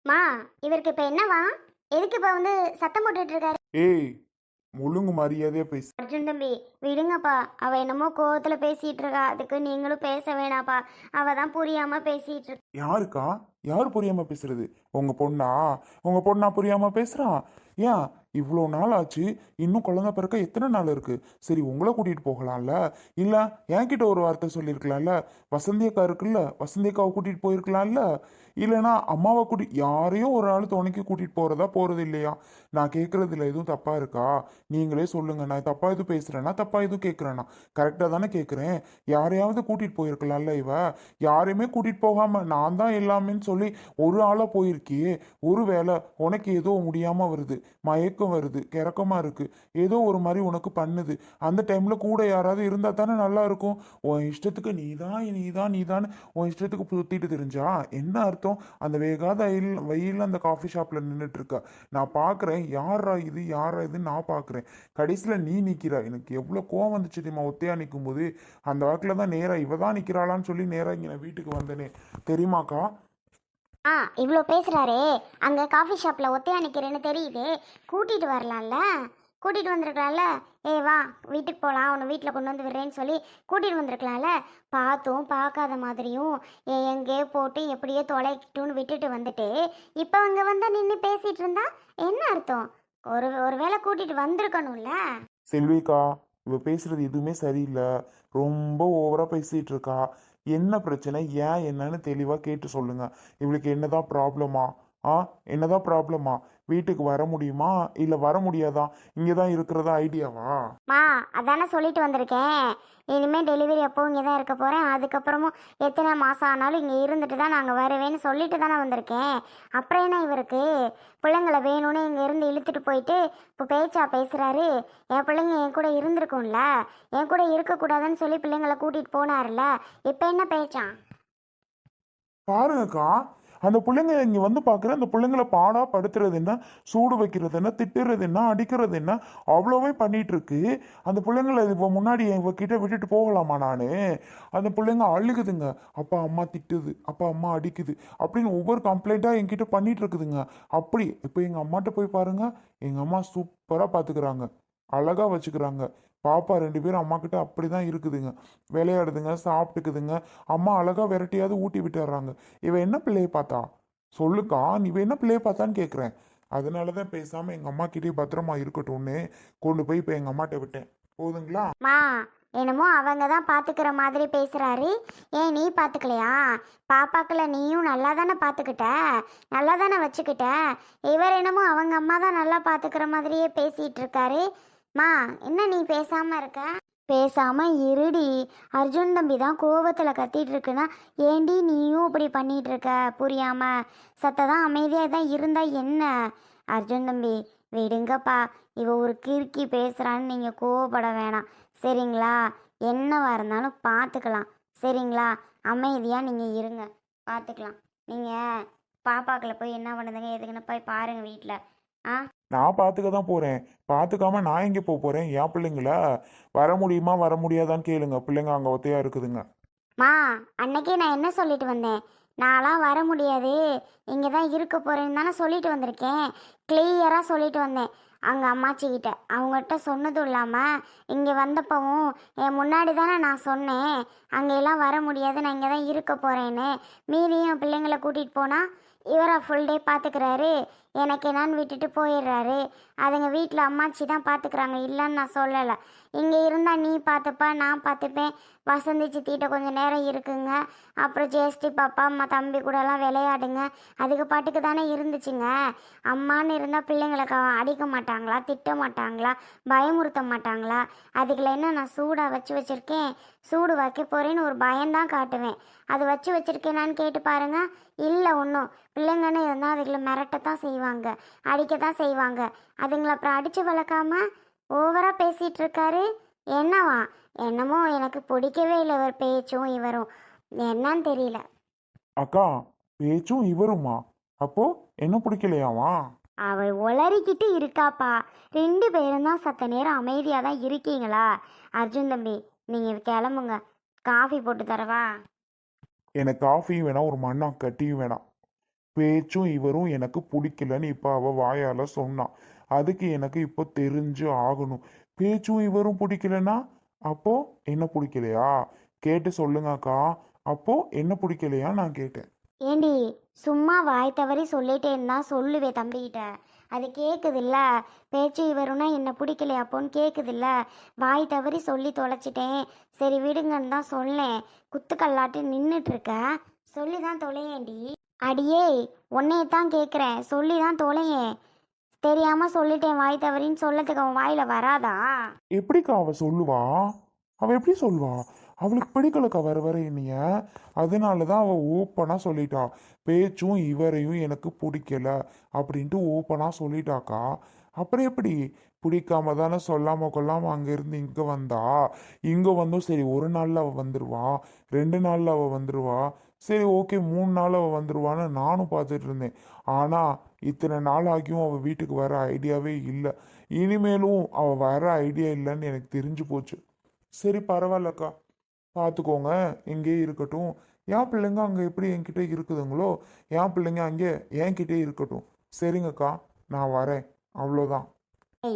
மா, இவருக்கு இப்ப என்னவா? எதுக்கு இப்ப வந்து சத்தம் போட்டுட்டு இருக்காரு? ஏய், ஒழுங்கு மரியாதையா பேசு. அர்ஜுன் தம்பி, விடுங்கப்பா. அவ என்னமோ கோவத்துல பேசிட்டு இருக்கா. அதுக்கு நீங்களும் பேச வேணாப்பா. அவ தான் புரியாம பேசிட்டு இருக்கா. யாருக்கா? யாரு புரியாம பேசுறது? உங்க பொண்ணா? உங்க பொண்ணா புரியாம பேசுறான்? ஏன் இவ்வளோ நாள் ஆச்சு? இன்னும் குழந்தை பிறக்க எத்தனை நாள் இருக்கு? சரி, உங்களை கூட்டிட்டு போகலாம்ல? இல்ல என்கிட்ட ஒரு வார்த்தை சொல்லியிருக்கலாம்ல? வசந்தி அக்கா இருக்குல்ல, வசந்தி அக்காவை கூட்டிட்டு போயிருக்கலாம்ல? இல்லைன்னா அம்மாவை யாரையும் ஒரு ஆள் துணைக்கு கூட்டிட்டு போறதா போறது இல்லையா? நான் கேட்கறதுல எதுவும் தப்பா இருக்கா? நீங்களே சொல்லுங்க. நான் தப்பா எதுவும் பேசுறேன்னா, தப்பா எதுவும் கேட்கறேன்னா? கரெக்டா தானே கேட்குறேன். யாரையாவது கூட்டிட்டு போயிருக்கலாம்ல இவ? யாரையுமே கூட்டிட்டு போகாம நான் தான் எல்லாமேன்னு சொல்லி ஒரு ஆளா போயிருக்கியே. ஒருவேளை உனக்கு ஏதோ முடியாம வருது, மயக்கம் வருது, கிறக்கமா இருக்கு, ஏதோ ஒரு மாதிரி உனக்கு பண்ணுது. அந்த டைம்ல கூட யாராவது இருந்தா தானே நல்லா இருக்கும். உன் இஷ்டத்துக்கு நீதான் உன் இஷ்டத்துக்கு சுத்திட்டு தெரிஞ்சா என்ன அர்த்தம்? அந்த வேகாத வெயில் அந்த காஃபி ஷாப்ல நின்றுட்டு இருக்க நான் பாக்குறேன். யாரா இதுன்னு நான் பாக்குறேன். கடைசியில நீ நிக்கிறா. எனக்கு எவ்வளவு கோவம் வந்துச்சு தெரியுமா? ஒத்தையா நிற்கும் போது அந்த வாக்குல தான் நேரா இவ தான் நிக்கிறாளான்னு சொல்லி நேரா இங்க நான் வீட்டுக்கு வந்தனே. தெரியுமாக்கா? ஆ, இவ்ளோ பேசுறாரே, அங்க காஃபி ஷாப்ல ஒத்தையா நிக்கிறேன்னு தெரியுதே. கூட்டிட்டு வரலாம்ல? கூட்டிட்டு வந்திருக்கலாம்ல? ஏய் வா, வீட்டுக்கு போலாம். உன்னை வீட்டில் கொண்டு வந்து விடுறேன்னு சொல்லி கூட்டிட்டு வந்திருக்கலாம்ல? பார்த்தும் பார்க்காத மாதிரியும் எங்கேயோ போட்டு எப்படியோ தொலைக்கிட்டுன்னு விட்டுட்டு வந்துட்டு இப்போ இங்க வந்தா நின்று பேசிட்டு இருந்தா என்ன அர்த்தம்? ஒரு வேளை கூட்டிட்டு வந்திருக்கணும்ல? செல்விக்கா, இவ பேசுறது எதுவுமே சரியில்லை. ரொம்ப ஓவரா பேசிட்டு இருக்கா. என்ன பிரச்சனை, ஏன் என்னன்னு தெளிவா கேட்டு சொல்லுங்க. இவளுக்கு என்னதான் ப்ராப்ளமா? ஆ, என்னதான் ப்ராப்ளமா? வீட்டுக்கு வர முடியுமா இல்ல வர முடியாதா? இங்கதான் இருக்கிறதா ஐடியாவா? மா, அதானே சொல்லிட்டு வந்திருக்கேன். இனிமேல் டெலிவரி அப்போ இங்கே தான் இருக்க போகிறேன். அதுக்கப்புறமும் எத்தனை மாதம் ஆனாலும் இங்கே இருந்துட்டு தான் நாங்கள் வருவேன்னு சொல்லிட்டு தானே வந்திருக்கேன். அப்புறம் என்ன இவருக்கு? பிள்ளைங்களை வேணும்னு இங்கே இருந்து இழுத்துட்டு போயிட்டு இப்போ பேச்சா பேசுகிறாரு. என் பிள்ளைங்க என் கூட இருந்திருக்கும்ல, என் கூட இருக்கக்கூடாதுன்னு சொல்லி பிள்ளைங்களை கூட்டிகிட்டு போனார்ல, இப்போ என்ன பேச்சான்? பாருங்கக்கா, அந்த பிள்ளைங்க இங்க வந்து பாக்குறேன். அந்த பிள்ளைங்களை பாடா படுத்துறது என்ன, சூடு வைக்கிறது என்ன, திட்டுறது என்ன, அடிக்கிறது என்ன, அவ்வளோவே பண்ணிட்டு இருக்கு. அந்த பிள்ளைங்களை இப்போ முன்னாடி இவகிட்ட விட்டுட்டு போகலாமா நானு? அந்த பிள்ளைங்க அழுகுதுங்க. அப்பா அம்மா திட்டுது, அப்பா அம்மா அடிக்குது அப்படின்னு ஒவ்வொரு கம்ப்ளைண்ட்டா என்கிட்ட பண்ணிட்டு இருக்குதுங்க. அப்படி இப்போ எங்க அம்மாட்ட போய் பாருங்க. எங்க அம்மா சூப்பரா பாத்துக்கிறாங்க, அழகா வச்சுக்கிறாங்க. பாப்பா ரெண்டு பேரும் அம்மா கிட்ட அப்படிதான் இருக்குதுங்க. விளையாடுதுங்க, சாப்பிட்டுக்குதுங்க. அம்மா அழகா விரட்டியாவது ஊட்டி விட்டுறாங்க. இவ என்ன பிள்ளைய பார்த்தா? சொல்லுக்கா, நீ இவ என்ன பிள்ளைய பார்த்தான்னு கேட்குறேன். அதனாலதான் பேசாம எங்க அம்மா கிட்டே பத்திரமா இருக்கட்டும்னு கொண்டு போய் இப்ப எங்க அம்மாட்ட விட்டேன். போதுங்களா? மா, என்னமோ அவங்க தான் பார்த்துக்கிற மாதிரி பேசுகிறாரு. ஏன் நீ பார்த்துக்கலையா? பாப்பாக்களை நீயும் நல்லா தானே பார்த்துக்கிட்ட, நல்லா தானே வச்சுக்கிட்ட. இவர் என்னமோ அவங்க அம்மா தான் நல்லா பார்த்துக்கிற மாதிரியே பேசிகிட்டு இருக்காரு. மா, என்ன நீ பேசாமல் இருக்க? பேசாம இருடி. அர்ஜுன் தம்பி தான் கோவத்தில் கத்திட்டு இருக்குன்னா ஏண்டி நீயும் இப்படி பண்ணிட்டு இருக்க? புரியாம சத்ததான் அமைதியாக தான் இருந்தா என்ன? அர்ஜுன் தம்பி, விடுங்கப்பா. இவ ஒரு கிறுக்கி பேசுகிறான்னு நீங்கள் கோவப்பட வேணாம், சரிங்களா? என்னவா இருந்தாலும் பார்த்துக்கலாம், சரிங்களா? அமைதியாக நீங்கள் இருங்க, பார்த்துக்கலாம். நீங்கள் பாப்பாக்களை போய் என்ன பண்ணுதுங்க எதுக்குன்னு போய் பாருங்கள் வீட்டில். ஆ, நான் பார்த்துக்க தான் போறேன். பார்த்துக்காம நான் எங்கே போக போறேன்? என் பிள்ளைங்கள வர முடியுமா வர முடியாதான்னு கேளுங்க. பிள்ளைங்க அங்கே ஒத்தையா இருக்குதுங்க. மா, அன்னைக்கே நான் என்ன சொல்லிட்டு வந்தேன்? நான்லாம் வர முடியாது, இங்கே தான் இருக்க போகிறேன்னு தானே சொல்லிட்டு வந்திருக்கேன். கிளியராக சொல்லிட்டு வந்தேன் அங்கே அம்மாச்சிக்கிட்ட. அவங்ககிட்ட சொன்னதும் இல்லாமல் இங்கே வந்தப்பவும் என் முன்னாடி தானே நான் சொன்னேன் அங்கெல்லாம் வர முடியாது, நான் இங்கே தான் இருக்க போகிறேன்னு. மீதியும் பிள்ளைங்களை கூட்டிகிட்டு போனால் இவரை ஃபுல் டே பார்த்துக்கிறாரு, எனக்கு என்னான்னு விட்டுட்டு போயிடுறாரு. அதுங்க வீட்டில் அம்மாச்சி தான் பார்த்துக்கிறாங்க, இல்லைன்னு நான் சொல்லலை. இங்கே இருந்தால் நீ பார்த்துப்பா, நான் பார்த்துப்பேன். வசந்தி சித்திகிட்ட கொஞ்சம் நேரம் இருக்குங்க, அப்புறம் ஜேஷ்டி பாப்பா அம்மா தம்பி கூடலாம் விளையாடுங்க. அதுக்கு பாட்டுக்கு தானே இருந்துச்சுங்க. அம்மான்னு இருந்தால் பிள்ளைங்களை அடிக்க மாட்டாங்களா, திட்ட மாட்டாங்களா, பயமுறுத்த மாட்டாங்களா? அதுக்குள்ள என்ன நான் சூடாக வச்சு வச்சுருக்கேன்? சூடு வைக்க போகிறேன்னு ஒரு பயம்தான் காட்டுவேன். அது வச்சு வச்சுருக்கேனான்னு கேட்டு பாருங்க. இல்லை, ஒன்றும் பிள்ளைங்கன்னு இருந்தால் அதுகளை மிரட்டத்தான் செய்வாங்க, அடிக்கத்தான் செய்வாங்க. அதுங்களை அப்புறம் அடித்து வளர்க்காம ஓவராக பேசிகிட்டு இருக்காரு. என்னவா? என்னமோ எனக்கு பிடிக்கவே இல்லை இவர் பேச்சும் இவரும். என்னன்னு தெரியல. அக்கா, பேச்சும் இவருமா? அப்போ என்ன பிடிக்கலையாவா? அவள் உளறிக்கிட்டு இருக்காப்பா. ரெண்டு பேரும் தான் சத்த நேரம் அமைதியாக தான் இருக்கீங்களா? அர்ஜுன் தம்பி, நீங்கள் கிளம்புங்க. காஃபி போட்டு தரவா? எனக்கு காஃபியும் வேணாம், ஒரு மண்ணா கட்டியும் வேணாம். பேச்சும் இவரும் எனக்கு பிடிக்கலன்னு இப்போ அவள் வாயால் சொன்னான். அதுக்கு எனக்கு இப்போ தெரிஞ்சு ஆகணும். பேச்சும் இவரும் பிடிக்கலன்னா அப்போ என்ன பிடிக்கலையா? கேட்டு சொல்லுங்கக்கா. அப்போ என்ன பிடிக்கலையா நான் கேட்டேன். ஏண்டி சும்மா வாய் தவறி சொல்லிட்டே இருந்தா சொல்லுவே தம்பிகிட்ட. அது கேட்குதில்ல. பேச்சு இவருன்னா என்ன பிடிக்கலையாப்போன்னு கேட்குதில்ல. வாய் தவறி சொல்லி தொலைச்சிட்டேன். சரி விடுங்கன்னு தான் சொன்னேன். குத்துக்கல்லாட்டு நின்றுட்டு இருக்க. சொல்லி தான் தொலையேண்டி. அடியே உன்னையத்தான் கேட்குறேன். சொல்லி தான் தொலையேன். தெரியாம சொல்லிட்டேன் வாய் தவறின்னு சொல்லத்துக்கு அவன் வாயில வராதா? எப்படிக்கா அவ சொல்லுவா? அவ எப்படி சொல்லுவா? அவளுக்கு பிடிக்கலக்கா வர வர என்னைய. அதனால தான் அவ ஓப்பனாக சொல்லிட்டா. பேச்சும் இவரையும் எனக்கு பிடிக்கல அப்படின்ட்டு ஓப்பனாக சொல்லிட்டாக்கா. அப்புறம் எப்படி? பிடிக்காம தானே சொல்லாம கொள்ளாம அங்கேருந்து இங்கே வந்தா. இங்கே வந்தும் சரி 1 நாளில் அவள் வந்துடுவா, 2 நாளில் அவள் வந்துடுவா, சரி ஓகே 3 நாள் அவள் வந்துடுவான்னு நானும் பார்த்துட்டு இருந்தேன். ஆனால் இத்தனை நாள் ஆகியும் அவள் வீட்டுக்கு வர ஐடியாவே இல்லை. இனிமேலும் அவள் வர ஐடியா இல்லைன்னு எனக்கு தெரிஞ்சு போச்சு. சரி பரவாயில்லக்கா, பார்த்துக்கோங்க, இங்கேயே இருக்கட்டும். என் பிள்ளைங்க அங்கே எப்படி என்கிட்ட இருக்குதுங்களோ என் பிள்ளைங்க அங்கே என்கிட்டே இருக்கட்டும். சரிங்கக்கா, நான் வரேன். அவ்வளோதான்.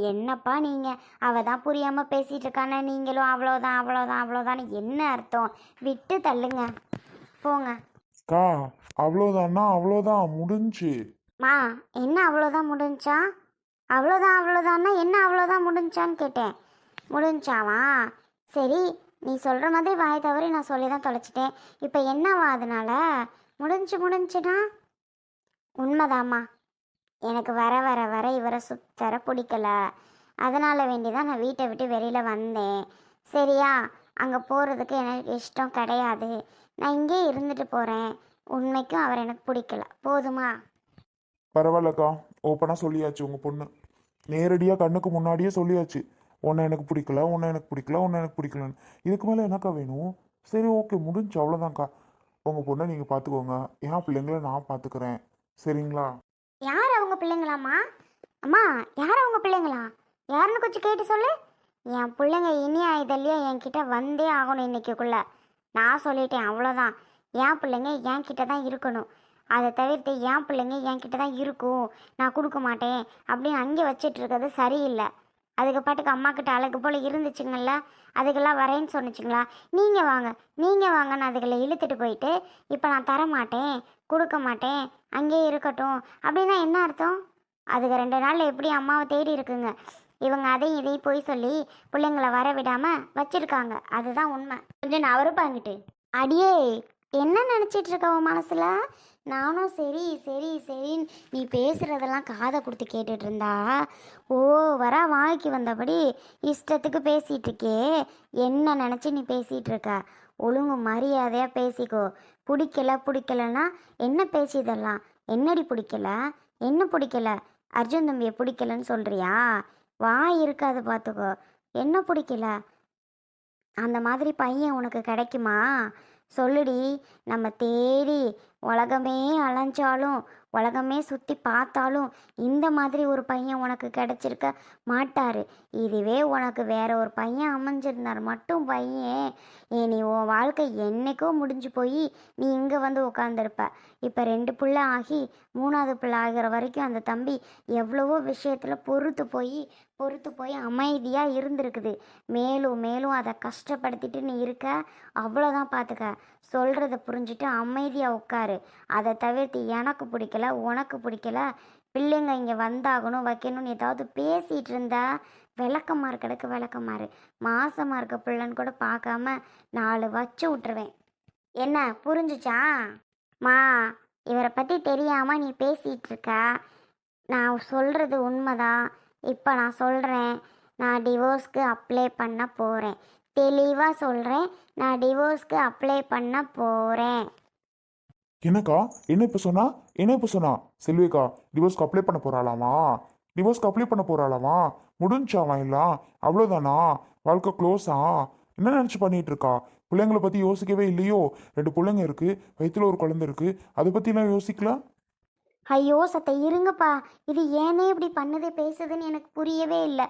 என்னப்பா நீங்க? அவ தான் புரியாம பேசிட்டு இருக்கானே, நீங்களும் அவ்வளோதான் அவ்வளோதான் அவ்வளோதான் என்ன அர்த்தம்? விட்டு தள்ளுங்க போங்க. அக்கா, அவ்வளோதான்னா அவ்வளோதான் முடிஞ்சு. மா என்ன அவ்வளோதான் முடிஞ்சா? அவ்வளோதான் அவ்வளோதான்னா என்ன அவ்வளோதான் முடிஞ்சான்னு கேட்டேன். முடிஞ்சாவா? சரி, நீ சொல்கிற மாதிரி வாய் தவறி நான் சொல்லி தான் தொலைச்சிட்டேன். இப்போ என்னவா அதனால? முடிஞ்சுனா உண்மைதாம்மா. எனக்கு வர வர வர இவரை சுத்தர பிடிக்கல. அதனால் வேண்டி தான் நான் வீட்டை விட்டு வெளியில் வந்தேன். சரியா? அங்கே போகிறதுக்கு எனக்கு இஷ்டம் கிடையாது. நான் இங்கே இருந்துட்டு போகிறேன். உண்மைக்கும் அவர் எனக்கு பிடிக்கல. போதுமா? பரவாயில்லக்கா, ஓப்பனாக சொல்லியாச்சு. உங்கள் பொண்ணு நேரடியாக கண்ணுக்கு முன்னாடியே சொல்லியாச்சு. உன்னை எனக்கு பிடிக்கல, உன்னை எனக்கு பிடிக்கல, உன்னை எனக்கு பிடிக்கலன்னு. இதுக்கு மேலே என்னக்கா வேணும்? சரி ஓகே, முடிஞ்சு, அவ்வளோதான்க்கா. உங்கள் பொண்ணை நீங்கள் பார்த்துக்கோங்க, என் பிள்ளைங்கள நான் பார்த்துக்கிறேன். சரிங்களா? யார் அவங்க பிள்ளைங்களாம்மா? அம்மா, யார் அவங்க பிள்ளைங்களா? யாருன்னு கொஞ்சம் கேட்டு சொல்லு. என் பிள்ளைங்க இனி இதெல்லையோ என்கிட்ட வந்தே ஆகணும் இன்னைக்குள்ள. நான் சொல்லிட்டேன், அவ்வளோதான். என் பிள்ளைங்க என்கிட்ட தான் இருக்கணும். அதை தவிர்த்து என் பிள்ளைங்க என்கிட்ட தான் இருக்கும், நான் கொடுக்க மாட்டேன் அப்படின்னு அங்கே வச்சிட்டு இருக்கிறது சரியில்லை. அதுக்கு பாட்டுக்கு அம்மாக்கிட்ட அழகு போல் இருந்துச்சுங்கள்ல, அதுக்கெல்லாம் வரேன்னு சொன்னிச்சிங்களா? நீங்கள் வாங்கன்னு அதுகளை இழுத்துட்டு போயிட்டு இப்போ நான் தர மாட்டேன், கொடுக்க மாட்டேன், அங்கேயே இருக்கட்டும் அப்படின்னா என்ன அர்த்தம்? அதுக்கு 2 நாளில் எப்படி அம்மாவை தேடி இருக்குங்க. இவங்க அதையும் இதையும் போய் சொல்லி பிள்ளைங்களை வர விடாமல் வச்சுருக்காங்க. அதுதான் உண்மை. கொஞ்சம் நவருப்பாங்கிட்டு. அடியே என்ன நினச்சிட்டு இருக்க உன் மனசில்? நானும் சரி சரி சரின்னு நீ பேசுகிறதெல்லாம் காதை கொடுத்து கேட்டுட்டு இருந்தா ஓ வரா வாய்க்கு வந்தபடி இஷ்டத்துக்கு பேசிகிட்டு இருக்கே. என்ன நினச்சி நீ பேசிகிட்டு இருக்க? ஒழுங்கு மரியாதையாக பேசிக்கோ. பிடிக்கலன்னா என்ன பேசிதெல்லாம்? என்னடி பிடிக்கல? என்ன பிடிக்கல? அர்ஜுன் தம்பியை பிடிக்கலன்னு சொல்கிறியா? வாய் இருக்காது பார்த்துக்கோ. என்ன பிடிக்கல? அந்த மாதிரி பையன் உனக்கு கிடைக்குமா? சொல்லுடி. நம்ம தேடி உலகமே அலைஞ்சாலும் உலகமே சுற்றி பார்த்தாலும் இந்த மாதிரி ஒரு பையன் உனக்கு கிடைச்சிருக்க மாட்டார். இதுவே உனக்கு வேற ஒரு பையன் அமைஞ்சிருந்தார் மட்டும் பையன், நீ உன் வாழ்க்கை என்னைக்கோ முடிஞ்சு போய் நீ இங்கே வந்து உட்காந்துருப்ப. இப்போ 2 பிள்ளை ஆகி 3வது பிள்ளை ஆகிற வரைக்கும் அந்த தம்பி எவ்வளவோ விஷயத்தில் பொறுத்து போய் அமைதியாக இருந்திருக்குது. மேலும் மேலும் அதை கஷ்டப்படுத்திட்டு நீ இருக்க. அவ்வளோதான் பார்த்துக்க. சொல்கிறத புரிஞ்சுட்டு அமைதியாக உட்காரு. அதை தவிர்த்து எனக்கு பிடிக்கல, உனக்கு பிடிக்கல, பிள்ளைங்க இங்கே வந்தாகணும் வைக்கணும்னு ஏதாவது பேசிகிட்டு இருந்தா விளக்கமாறு கிடக்கு விளக்கமாறு. மாசமாக இருக்க பிள்ளைன்னு கூட பார்க்காம 4 வச்சு விட்டுருவேன். என்ன புரிஞ்சுச்சா? மா, இவரை பற்றி தெரியாமல் நீ பேசிகிட்டு இருக்க. நான் சொல்கிறது உண்மைதான். இப்போ நான் சொல்கிறேன், நான் டிவோர்ஸ்க்கு அப்ளை பண்ண போகிறேன். தெளிவாக சொல்கிறேன், நான் டிவோர்ஸ்க்கு அப்ளை பண்ண போகிறேன். என்னக்கா, என்ன இப்போ சொன்னா செல்விக்கா டிவோர்ஸ்க்கு அப்ளை பண்ண போறாளாமா? முடிஞ்சாவா? இல்லை அவ்வளோதானா? வாழ்க்கை க்ளோஸா? என்ன நினச்சி பண்ணிட்டு இருக்கா? பிள்ளைங்களை பற்றி யோசிக்கவே இல்லையோ? 2 பிள்ளைங்க இருக்கு, வயிற்றுல ஒரு குழந்தை இருக்கு, அதை பற்றிலாம் யோசிக்கலாம். ஐயோ சத்த இருங்கப்பா, இது ஏனே இப்படி பண்ணுது பேசுதுன்னு எனக்கு புரியவே இல்லை.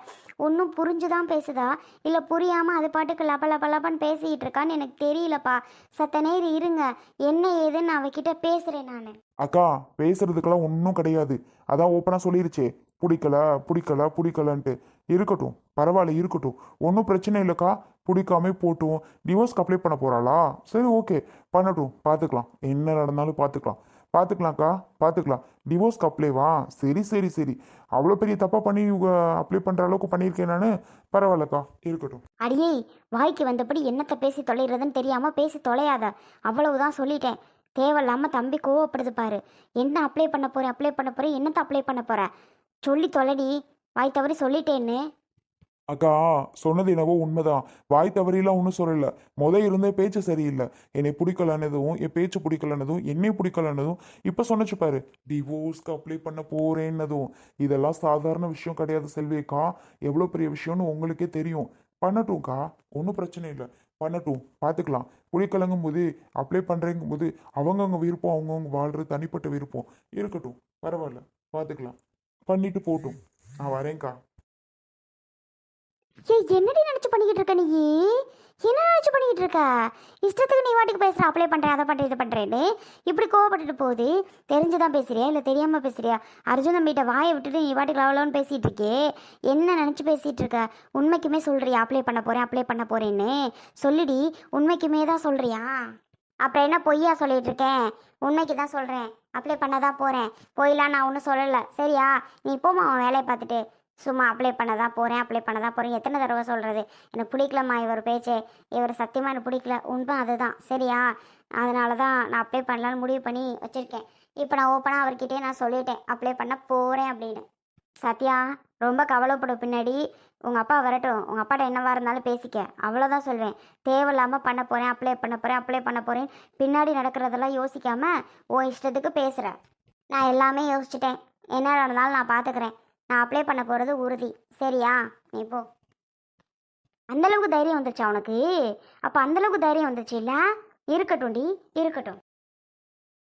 ஒன்றும் புரிஞ்சுதான் பேசுதா இல்லை புரியாமல் அது பாட்டுக்கு லப லப லபன்னு பேசிக்கிட்டு இருக்கான்னு எனக்கு தெரியலப்பா. சத்த நேரம் இருங்க, என்ன ஏதுன்னு நான் அவகிட்ட பேசுகிறேன் நான். அக்கா பேசுறதுக்கெல்லாம் ஒன்றும் கிடையாது. அதான் ஓப்பனாக சொல்லிருச்சே, பிடிக்கல பிடிக்கல பிடிக்கலன்ட்டு. இருக்கட்டும், பரவாயில்ல இருக்கட்டும், ஒன்றும் பிரச்சனை இல்லைக்கா. பிடிக்காம போட்டும். டிவோர்ஸ்க்கு அப்ளை பண்ண போகிறாளா? சரி ஓகே, பண்ணட்டும், பார்த்துக்கலாம். என்ன நடந்தாலும் பார்த்துக்கலாம். பார்த்துக்கலாம்க்கா, பார்த்துக்கலாம். டிவோர்ஸ்க்கு அப்ளைவா? சரி சரி சரி. அவ்வளோ பெரிய தப்பாக பண்ணி அப்ளை பண்ணுற அளவுக்கு பண்ணியிருக்கேன் நான். பரவாயில்லக்கா, இருக்கட்டும். அடியே, வாய்க்கு வந்தபடி என்னத்தை பேசி தொலைகிறதுன்னு தெரியாமல் பேசி தொலையாத, அவ்வளவுதான் சொல்லிட்டேன். தேவையில்லாமல் தம்பி கோவப்படுது பாரு. என்ன அப்ளை பண்ண போகிறேன் அப்ளை பண்ண போகிறேன், என்னத்தை அப்ளை பண்ண போகிறேன் சொல்லி தொலைடி. வாய் தவறி சொல்லிட்டேன்னு. அக்கா சொன்னது என்னவோ உண்மைதான். வாய் தவறிலாம் ஒன்றும் சொல்லலை. இருந்த பேச்சு சரியில்லை. என்னை பிடிக்கலன்னதும், என் பேச்சு பிடிக்கலன்னதும், என்னை பிடிக்கலன்னதும், இப்போ சொன்னச்சு பாரு, டிவோர்ஸ்க்கு அப்ளை பண்ண போறேன்னதும். இதெல்லாம் சாதாரண விஷயம் கிடையாது செல்வியக்கா. எவ்வளோ பெரிய விஷயம்னு உங்களுக்கே தெரியும். பண்ணட்டும்க்கா, ஒன்றும் பிரச்சனை இல்லை. பண்ணட்டும், பார்த்துக்கலாம். பிடிக்கலங்கும் போது அப்ளை பண்ணுறேங்கும் போது அவங்கவுங்க விருப்பம், அவங்கவுங்க வாழ்றது தனிப்பட்ட விருப்பம். இருக்கட்டும், பரவாயில்ல, பார்த்துக்கலாம். பண்ணிட்டு போட்டும். நான் வரேன்க்கா. என்னடி நினச்சி பண்ணிக்கிட்டு இருக்க நீ? என்ன நினச்சி பண்ணிக்கிட்டு இருக்க? இஷ்டத்துக்கு நீ வாட்டுக்கு பேசுகிற, அப்ளை பண்ணுறேன் அதை பண்ணுறேன் இதை பண்ணுறேன்னு இப்படி கோவப்பட்டுட்டு போகுது. தெரிஞ்சுதான் பேசுறியா இல்லை தெரியாமல் பேசுறியா? அர்ஜுன் தம்பிகிட்ட வாயை விட்டுட்டு நீ வாட்டுக்கு லவலோன்னு பேசிகிட்டு இருக்கே. என்ன நினச்சி பேசிகிட்டு இருக்க? உண்மைக்குமே சொல்கிறியா அப்ளை பண்ண போகிறேன் அப்ளை பண்ண போகிறேன்னு? சொல்லிடி, உண்மைக்குமே தான் சொல்கிறியா? அப்புறம் என்ன பொய்யா சொல்லிட்டு இருக்கேன்? உண்மைக்கு தான் சொல்கிறேன். அப்ளை பண்ண தான் போகிறேன். பொய்லாம் நான் ஒன்றும் சொல்லலை, சரியா? நீ போமா அவன் வேலையை பார்த்துட்டு. சும்மா அப்ளை பண்ண தான் போகிறேன் அப்ளை பண்ண தான் போகிறேன் எத்தனை தடவை சொல்கிறது? எனக்கு பிடிக்கலம்மா இவர் பேச்சே. இவர் சத்தியமாக எனக்கு பிடிக்கல. உண்மை அதுதான், சரியா? அதனால தான் நான் அப்ளை பண்ணலான்னு முடிவு பண்ணி வச்சுருக்கேன். இப்போ நான் ஓப்பனாக அவர்கிட்டே நான் சொல்லிட்டேன் அப்ளை பண்ண போகிறேன் அப்படின்னு. சத்யா, ரொம்ப கவலைப்படும் பின்னாடி. உங்கள் அப்பா வரட்டும், உங்கள் அப்பாட்ட என்னவா இருந்தாலும் பேசிக்க, அவ்வளோதான் சொல்வேன். தேவையில்லாமல் பண்ண போகிறேன் அப்ளை பண்ண போகிறேன் அப்ளை பண்ண போகிறேன் பின்னாடி நடக்கிறதெல்லாம் யோசிக்காமல் உன் இஷ்டத்துக்கு பேசுகிறேன். நான் எல்லாமே யோசிச்சிட்டேன். என்ன நடந்தாலும் நான் பார்த்துக்கிறேன். நான் அப்ளை பண்ண போகிறது உறுதி, சரியா? நீ போ. அந்தளவுக்கு தைரியம் வந்துருச்சா உனக்கு? அப்போ அந்தளவுக்கு தைரியம் வந்துருச்சு இல்லை? இருக்கட்டும் டி, இருக்கட்டும்.